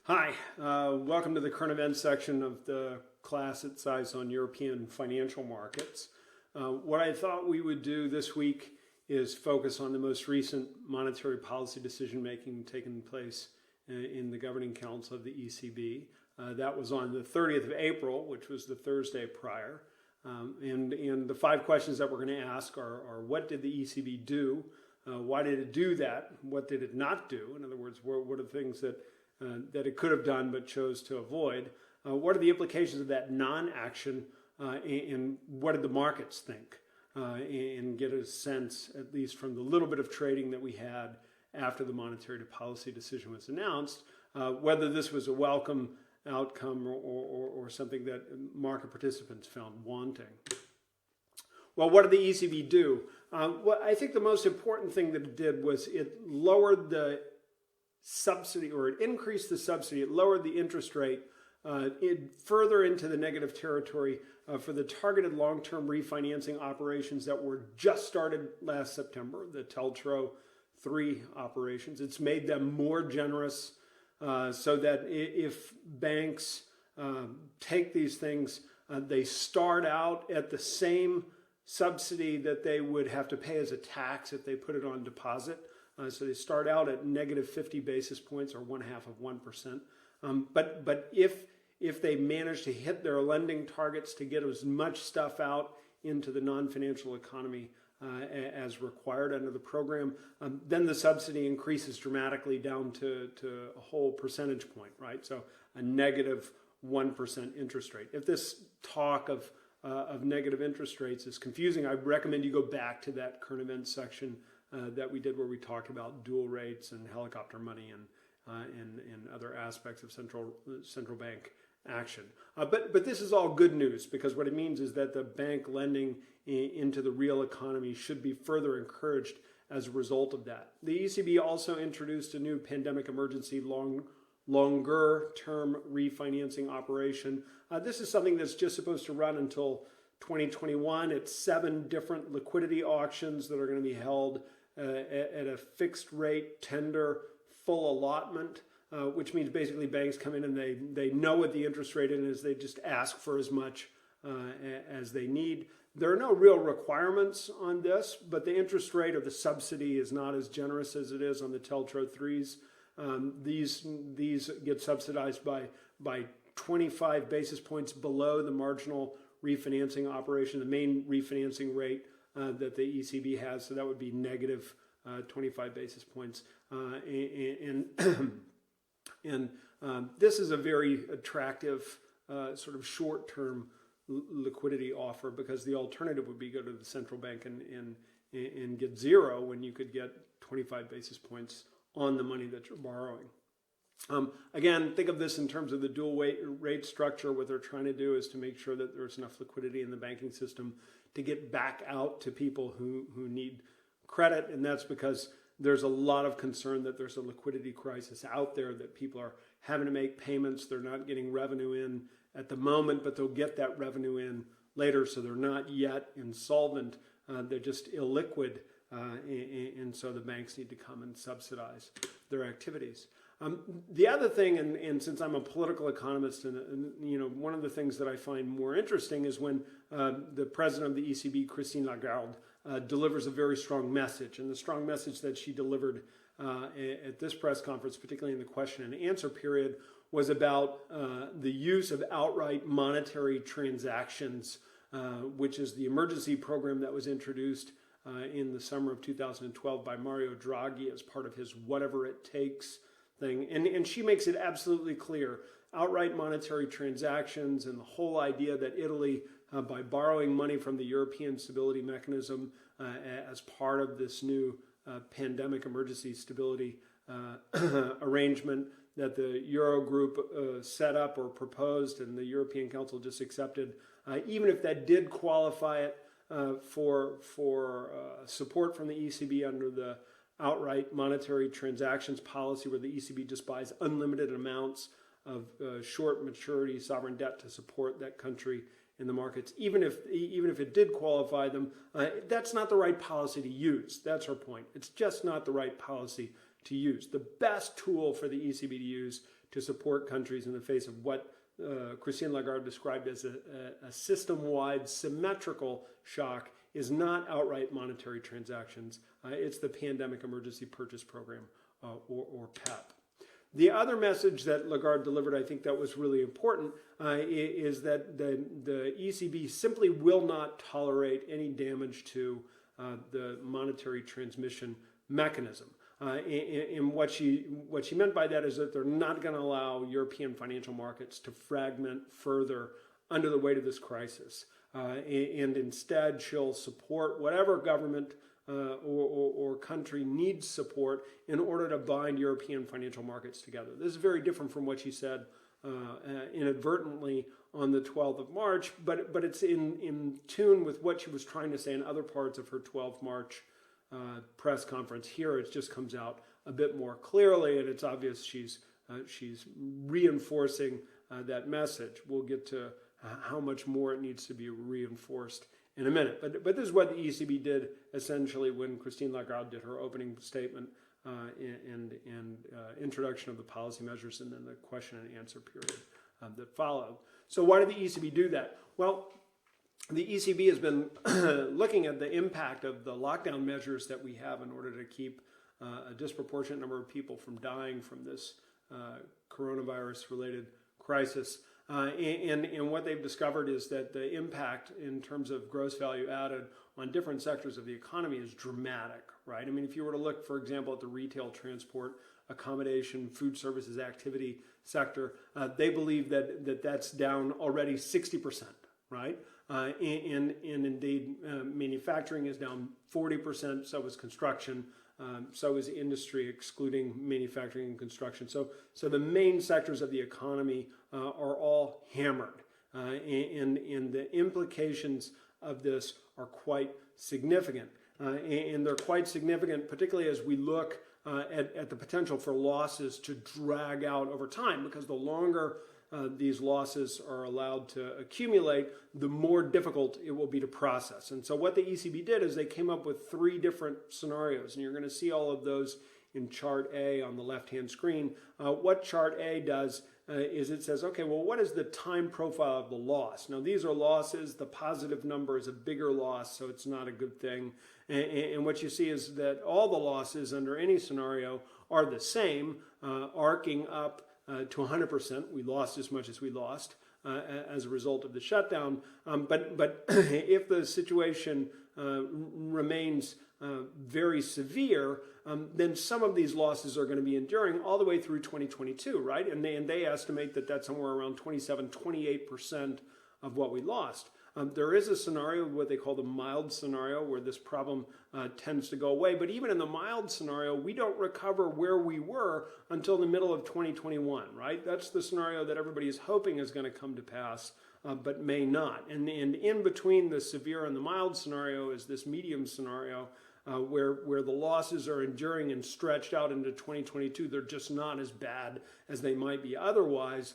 Hi, welcome to the current events section of the class at SAIS on European financial markets. What I thought we would do this week is focus on the most recent monetary policy decision making taking place in the Governing Council of the ECB. That was on the 30th of April, which was the Thursday prior. And the 5 questions that we're going to ask are what did the ECB do? Why did it do that? What did it not do? In other words, what are the things that it could have done but chose to avoid? What are the implications of that non-action, and what did the markets think? And get a sense, at least from the little bit of trading that we had after the monetary policy decision was announced, whether this was a welcome outcome or something that market participants found wanting. Well, what did the ECB do? Well, I think the most important thing that it did was it lowered the subsidy, or it increased the subsidy, it lowered the interest rate further into the negative territory for the targeted long-term refinancing operations that were just started last September, the TLTRO 3 operations. It's made them more generous so that if banks take these things, they start out at the same subsidy that they would have to pay as a tax if they put it on deposit. So they start out at negative 50 basis points, or 0.5%. But if they manage to hit their lending targets to get as much stuff out into the non-financial economy as required under the program, then the subsidy increases dramatically down to a whole percentage point, right? So a negative 1% interest rate. If this talk of negative interest rates is confusing, I recommend you go back to that current events section that we did, where we talked about dual rates and helicopter money and other aspects of central bank action. But this is all good news, because what it means is that the bank lending into the real economy should be further encouraged as a result of that. The ECB also introduced a new pandemic emergency longer term refinancing operation. This is something that's just supposed to run until 2021. It's 7 different liquidity auctions that are going to be held at a fixed rate tender full allotment, which means basically banks come in and they know what the interest rate is. They just ask for as much as they need. There are no real requirements on this, but the interest rate of the subsidy is not as generous as it is on the TLTRO 3s. These get subsidized by 25 basis points below the marginal refinancing operation, the main refinancing rate that the ECB has. So that would be negative 25 basis points. And this is a very attractive sort of short-term liquidity offer, because the alternative would be go to the central bank and get 0 when you could get 25 basis points on the money that you're borrowing. Again, think of this in terms of the dual rate structure. What they're trying to do is to make sure that there's enough liquidity in the banking system to get back out to people who need credit. And that's because there's a lot of concern that there's a liquidity crisis out there, that people are having to make payments. They're not getting revenue in at the moment, but they'll get that revenue in later. So they're not yet insolvent. They're just illiquid. And so the banks need to come and subsidize their activities. The other thing, and since I'm a political economist, and one of the things that I find more interesting is when the president of the ECB, Christine Lagarde, delivers a very strong message. And the strong message that she delivered at this press conference, particularly in the question and answer period, was about the use of outright monetary transactions, which is the emergency program that was introduced in the summer of 2012 by Mario Draghi as part of his whatever it takes thing. And she makes it absolutely clear, outright monetary transactions and the whole idea that Italy, by borrowing money from the European Stability Mechanism as part of this new pandemic emergency stability arrangement that the Eurogroup set up or proposed and the European Council just accepted, even if that did qualify it for support from the ECB under the outright monetary transactions policy, where the ECB just buys unlimited amounts of short maturity sovereign debt to support that country in the markets, even if it did qualify them, that's not the right policy to use. That's her point. It's just not the right policy to use. The best tool for the ECB to use to support countries in the face of what Christine Lagarde described as a system-wide symmetrical shock is not outright monetary transactions. It's the Pandemic Emergency Purchase Program, or PEP. The other message that Lagarde delivered, I think that was really important, is that the ECB simply will not tolerate any damage to the monetary transmission mechanism. And what she meant by that is that they're not going to allow European financial markets to fragment further under the weight of this crisis. And instead, she'll support whatever government or country needs support in order to bind European financial markets together. This is very different from what she said inadvertently on the 12th of March, but it's in tune with what she was trying to say in other parts of her 12th March press conference. Here it just comes out a bit more clearly, and it's obvious she's reinforcing that message. We'll get to how much more it needs to be reinforced in a minute. But this is what the ECB did essentially when Christine Lagarde did her opening statement and introduction of the policy measures, and then the question and answer period that followed. So why did the ECB do that? Well, the ECB has been looking at the impact of the lockdown measures that we have in order to keep a disproportionate number of people from dying from this coronavirus-related crisis. And what they've discovered is that the impact in terms of gross value added on different sectors of the economy is dramatic, right? I mean, if you were to look, for example, at the retail, transport, accommodation, food services activity sector, they believe that that's down already 60%, right? And indeed, manufacturing is down 40%, so is construction, so is industry, excluding manufacturing and construction. So the main sectors of the economy are all hammered, and the implications of this are quite significant. And they're quite significant, particularly as we look at the potential for losses to drag out over time, because the longer these losses are allowed to accumulate, the more difficult it will be to process. And so what the ECB did is they came up with 3 different scenarios, and you're going to see all of those in Chart A on the left-hand screen. What Chart A does is it says, okay, well, what is the time profile of the loss? Now, these are losses. The positive number is a bigger loss, so it's not a good thing. And what you see is that all the losses under any scenario are the same, arcing up to 100%. We lost as much as we lost as a result of the shutdown. But if the situation remains very severe, then some of these losses are going to be enduring all the way through 2022, right? And they estimate that that's somewhere around 28% of what we lost. There is a scenario, what they call the mild scenario, where this problem tends to go away. But even in the mild scenario, we don't recover where we were until the middle of 2021, right? That's the scenario that everybody is hoping is going to come to pass, but may not. And in between the severe and the mild scenario is this medium scenario, where the losses are enduring and stretched out into 2022. They're just not as bad as they might be otherwise.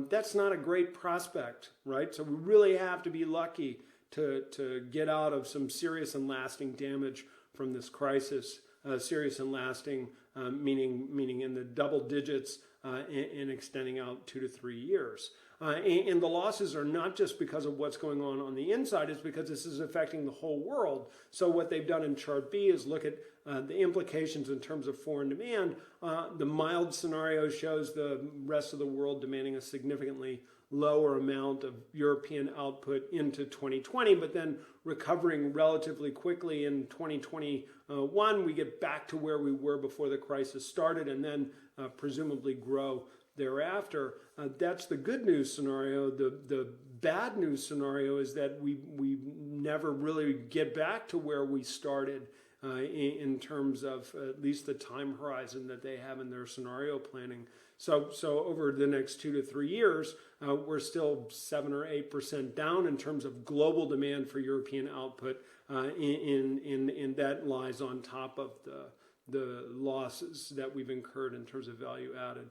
That's not a great prospect, right? So we really have to be lucky to get out of some serious and lasting damage from this crisis. Serious and lasting, meaning in the double digits and extending out 2 to 3 years. And the losses are not just because of what's going on the inside, it's because this is affecting the whole world. So what they've done in Chart B is look at the implications in terms of foreign demand. The mild scenario shows the rest of the world demanding a significantly lower amount of European output into 2020, but then recovering relatively quickly in 2021. We get back to where we were before the crisis started, and then presumably grow thereafter. That's the good news scenario. The bad news scenario is that we never really get back to where we started in terms of at least the time horizon that they have in their scenario planning. So over the next 2 to 3 years, we're still 7 or 8% down in terms of global demand for European output, and that lies on top of the losses that we've incurred in terms of value added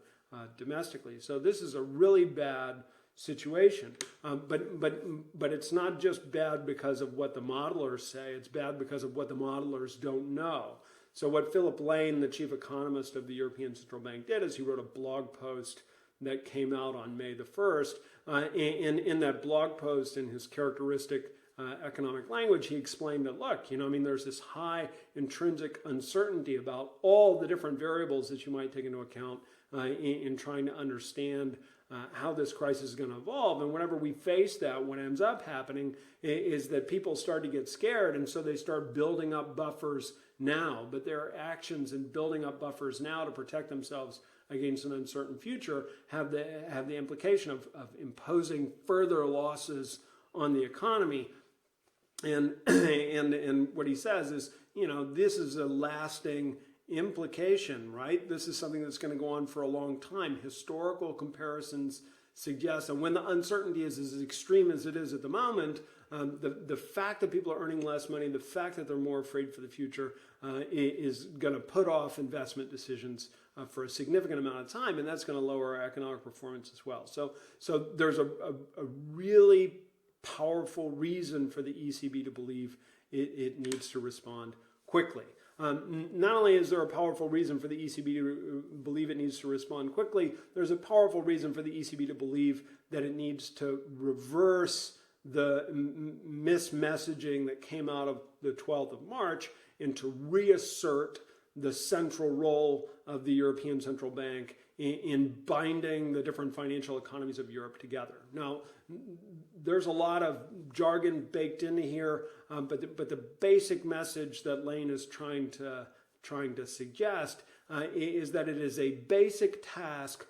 domestically. So this is a really bad situation, but it's not just bad because of what the modelers say. It's bad because of what the modelers don't know. So what Philip Lane, the chief economist of the European Central Bank, did is he wrote a blog post that came out on May the 1st. And in that blog post, in his characteristic economic language, he explained that, look, there's this high intrinsic uncertainty about all the different variables that you might take into account in trying to understand how this crisis is going to evolve. And whenever we face that, what ends up happening is that people start to get scared, and so they start building up buffers now. But their actions in building up buffers now to protect themselves against an uncertain future have the implication of imposing further losses on the economy. And what he says is, this is a lasting implication, right? This is something that's going to go on for a long time. Historical comparisons suggest, and when the uncertainty is as extreme as it is at the moment, the fact that people are earning less money, the fact that they're more afraid for the future is going to put off investment decisions for a significant amount of time, and that's going to lower our economic performance as well. So there's a really powerful reason for the ECB to believe it needs to respond quickly. Not only is there a powerful reason for the ECB to believe it needs to respond quickly, there's a powerful reason for the ECB to believe that it needs to reverse the mismessaging that came out of the 12th of March and to reassert the central role of the European Central Bank in binding the different financial economies of Europe together. Now, there's a lot of jargon baked into here, but the basic message that Lane is trying to suggest is that it is a basic task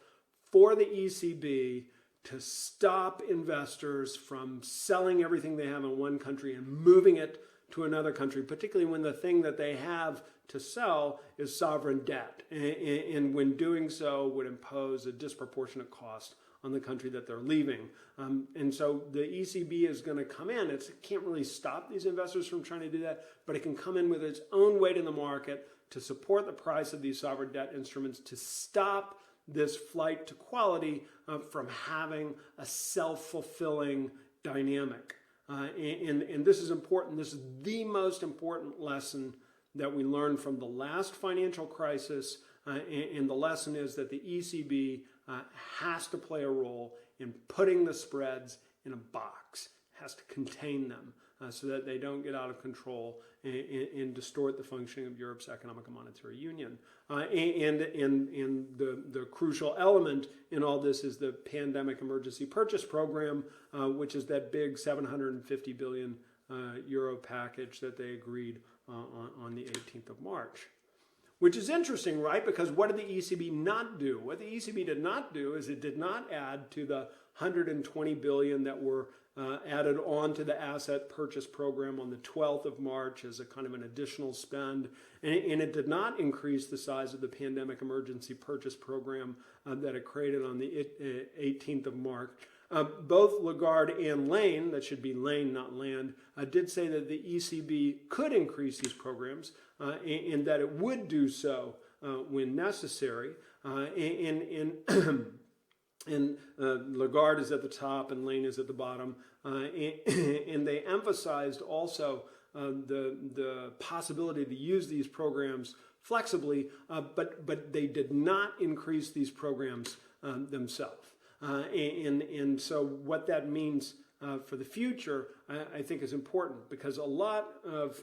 for the ECB to stop investors from selling everything they have in one country and moving it to another country, particularly when the thing that they have to sell is sovereign debt, and when doing so would impose a disproportionate cost on the country that they're leaving. And so the ECB is going to come in. It can't really stop these investors from trying to do that, but it can come in with its own weight in the market to support the price of these sovereign debt instruments, to stop this flight to quality from having a self-fulfilling dynamic. And this is important. This is the most important lesson that we learned from the last financial crisis. And the lesson is that the ECB has to play a role in putting the spreads in a box, has to contain them so that they don't get out of control and distort the functioning of Europe's economic and monetary union. And the crucial element in all this is the Pandemic Emergency Purchase Program, which is that big 750 billion euro package that they agreed on the 18th of March. Which is interesting, right? Because what did the ECB not do? What the ECB did not do is it did not add to the 120 billion that were added on to the asset purchase program on the 12th of March as a kind of an additional spend. And it did not increase the size of the Pandemic Emergency Purchase Program that it created on the 18th of March. Both Lagarde and Lane, that should be Lane, not Land, did say that the ECB could increase these programs and that it would do so when necessary. And Lagarde is at the top and Lane is at the bottom. And they emphasized also the possibility to use these programs flexibly, but they did not increase these programs themselves. And so what that means for the future, I think is important, because a lot of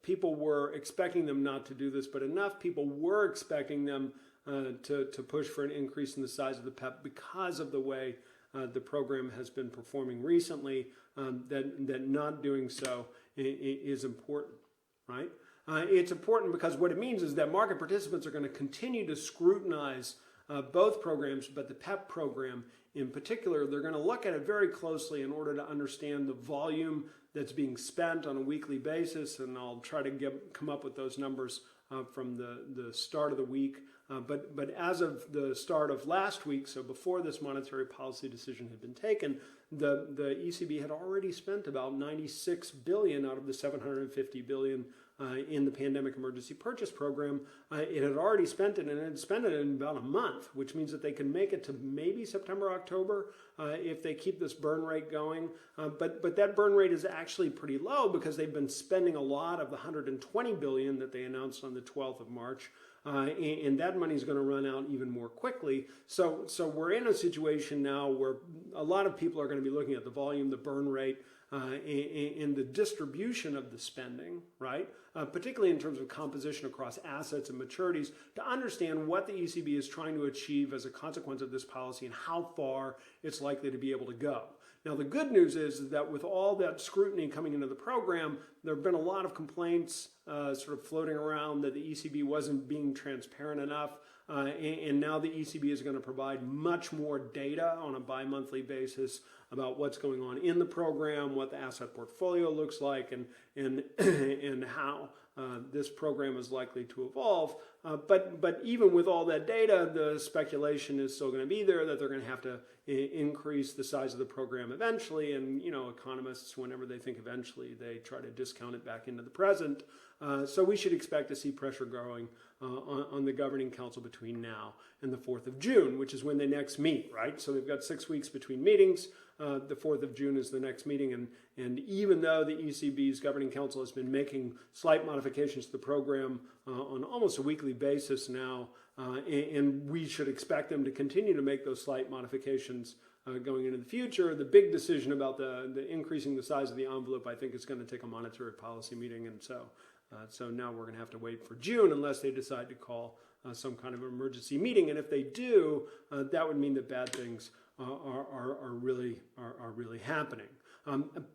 people were expecting them not to do this, but enough people were expecting them to push for an increase in the size of the PEP because of the way the program has been performing recently, that not doing so is important, right? It's important because what it means is that market participants are going to continue to scrutinize both programs, but the PEP program in particular, they're going to look at it very closely in order to understand the volume that's being spent on a weekly basis, and I'll try to come up with those numbers from the start of the week. But as of the start of last week, so before this monetary policy decision had been taken, the ECB had already spent about 96 billion out of the 750 billion in the Pandemic Emergency Purchase Program. It had already spent it, and it had spent it in about a month, which means that they can make it to maybe September, October, if they keep this burn rate going. But that burn rate is actually pretty low because they've been spending a lot of the 120 billion that they announced on the 12th of March. and that money is going to run out even more quickly. So we're in a situation now where a lot of people are going to be looking at the volume, the burn rate, and the distribution of the spending, right? Particularly in terms of composition across assets and maturities, to understand what the ECB is trying to achieve as a consequence of this policy and how far it's likely to be able to go. Now, the good news is that with all that scrutiny coming into the program, there have been a lot of complaints sort of floating around that the ECB wasn't being transparent enough. And now the ECB is going to provide much more data on a bi-monthly basis about what's going on in the program, what the asset portfolio looks like, and how this program is likely to evolve. But even with all that data, the speculation is still going to be there that they're going to have to increase the size of the program eventually. And, you know, economists, whenever they think eventually, they try to discount it back into the present. So we should expect to see pressure growing on the Governing Council between now and the 4th of June, which is when they next meet, right? So they've got 6 weeks between meetings. The 4th of June is the next meeting. And even though the ECB's Governing Council has been making slight modifications to the program on almost a weekly basis now, and we should expect them to continue to make those slight modifications going into the future, the big decision about the increasing the size of the envelope, I think, is going to take a monetary policy meeting. And so now we're going to have to wait for June unless they decide to call some kind of emergency meeting. And if they do, that would mean that bad things are really happening.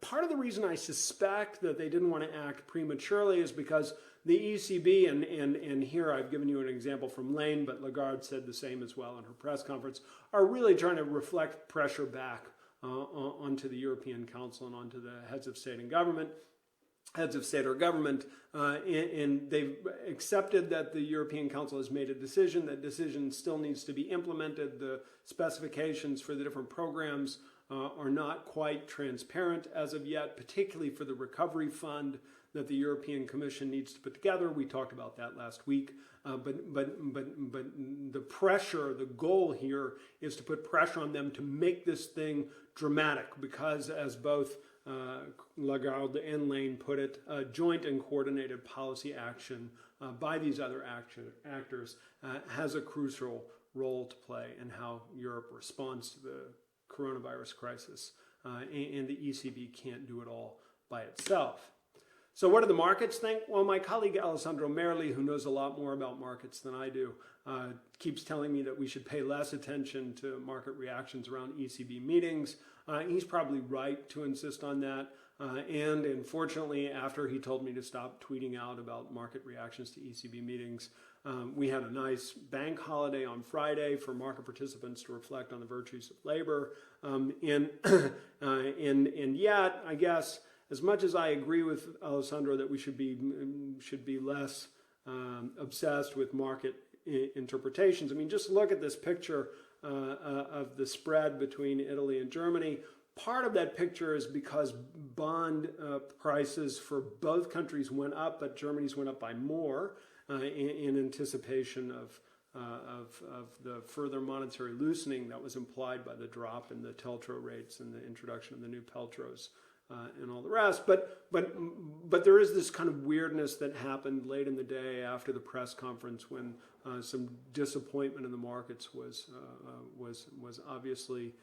Part of the reason I suspect that they didn't want to act prematurely is because the ECB, and here I've given you an example from Lane, but Lagarde said the same as well in her press conference, are really trying to reflect pressure back onto the European Council and onto the heads of state or government, and they've accepted that the European Council has made a decision. That decision still needs to be implemented. The specifications for the different programs are not quite transparent as of yet, particularly for the recovery fund that the European Commission needs to put together. We talked about that last week. But the pressure, the goal here is to put pressure on them to make this thing dramatic, because as both Lagarde and Lane put it, joint and coordinated policy action by these other actors has a crucial role to play in how Europe responds to the coronavirus crisis, and the ECB can't do it all by itself. So what do the markets think? Well, my colleague Alessandro Merli, who knows a lot more about markets than I do, keeps telling me that we should pay less attention to market reactions around ECB meetings. He's probably right to insist on that. And unfortunately, after he told me to stop tweeting out about market reactions to ECB meetings, we had a nice bank holiday on Friday for market participants to reflect on the virtues of labor. And yet, I guess, as much as I agree with Alessandro that we should be less obsessed with market interpretations, I mean, just look at this picture of the spread between Italy and Germany. Part of that picture is because bond prices for both countries went up, but Germany's went up by more in anticipation of the further monetary loosening that was implied by the drop in the TLTRO rates and the introduction of the new Peltros. And all the rest, but there is this kind of weirdness that happened late in the day after the press conference when some disappointment in the markets was obviously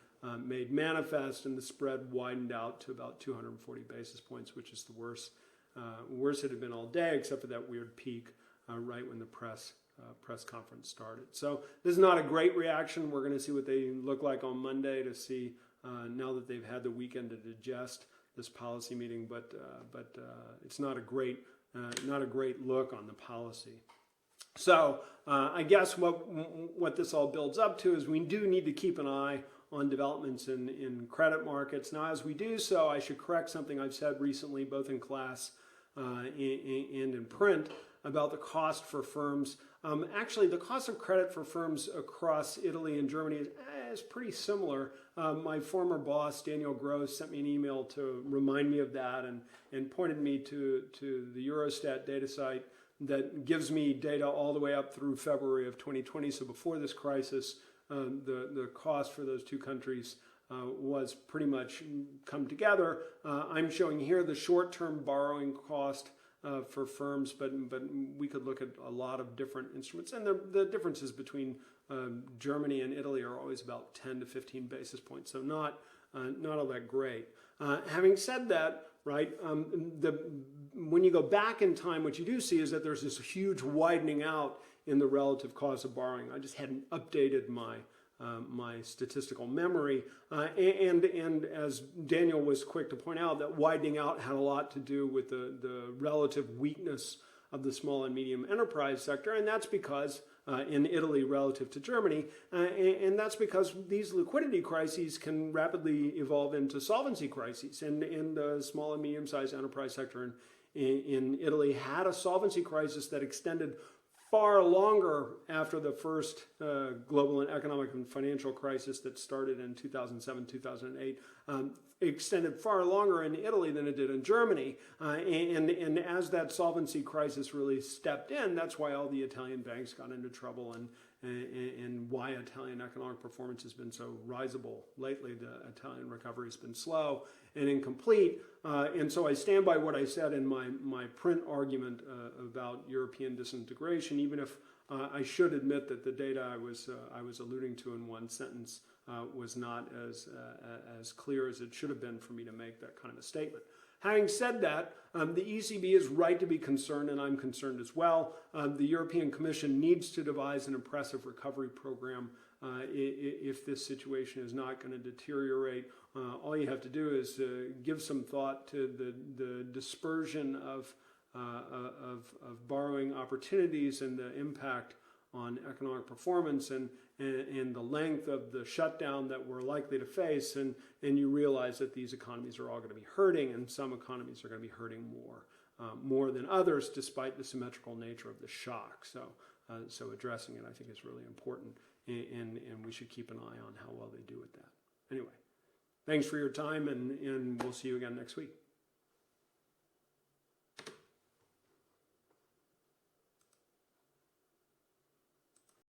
made manifest, and the spread widened out to about 240 basis points, which is the worst it had been all day, except for that weird peak right when the press conference started. So this is not a great reaction. We're going to see what they look like on Monday to see now that they've had the weekend to digest this policy meeting, but it's not a great look on the policy. So I guess what this all builds up to is we do need to keep an eye on developments in credit markets. Now, as we do so, I should correct something I've said recently, both in class and in print, about the cost for firms. Actually, the cost of credit for firms across Italy and Germany is pretty similar. My former boss, Daniel Gross, sent me an email to remind me of that and pointed me to the Eurostat data site that gives me data all the way up through February of 2020. So before this crisis, the cost for those two countries was pretty much come together. I'm showing here the short-term borrowing cost for firms, but we could look at a lot of different instruments. And the differences between Germany and Italy are always about 10 to 15 basis points, so not all that great. Having said that, right, when you go back in time, what you do see is that there's this huge widening out in the relative cost of borrowing. I just hadn't updated my statistical memory, and as Daniel was quick to point out, that widening out had a lot to do with the relative weakness of the small and medium enterprise sector, and that's because in Italy relative to Germany, and that's because these liquidity crises can rapidly evolve into solvency crises, and the small and medium-sized enterprise sector in Italy had a solvency crisis that extended far longer after the first global and economic and financial crisis that started in 2007, 2008, extended far longer in Italy than it did in Germany. And as that solvency crisis really stepped in, that's why all the Italian banks got into trouble and why Italian economic performance has been so risable lately. The Italian recovery has been slow and incomplete. And so I stand by what I said in my print argument about European disintegration, even if I should admit that the data I was alluding to in one sentence was not as clear as it should have been for me to make that kind of a statement. Having said that, the ECB is right to be concerned, and I'm concerned as well. The European Commission needs to devise an impressive recovery program if this situation is not going to deteriorate. All you have to do is give some thought to the dispersion of borrowing opportunities and the impact on economic performance and the length of the shutdown that we're likely to face, and you realize that these economies are all going to be hurting, and some economies are going to be hurting more than others, despite the symmetrical nature of the shock. So addressing it, I think, is really important, and we should keep an eye on how well they do with that. Anyway, thanks for your time, and we'll see you again next week.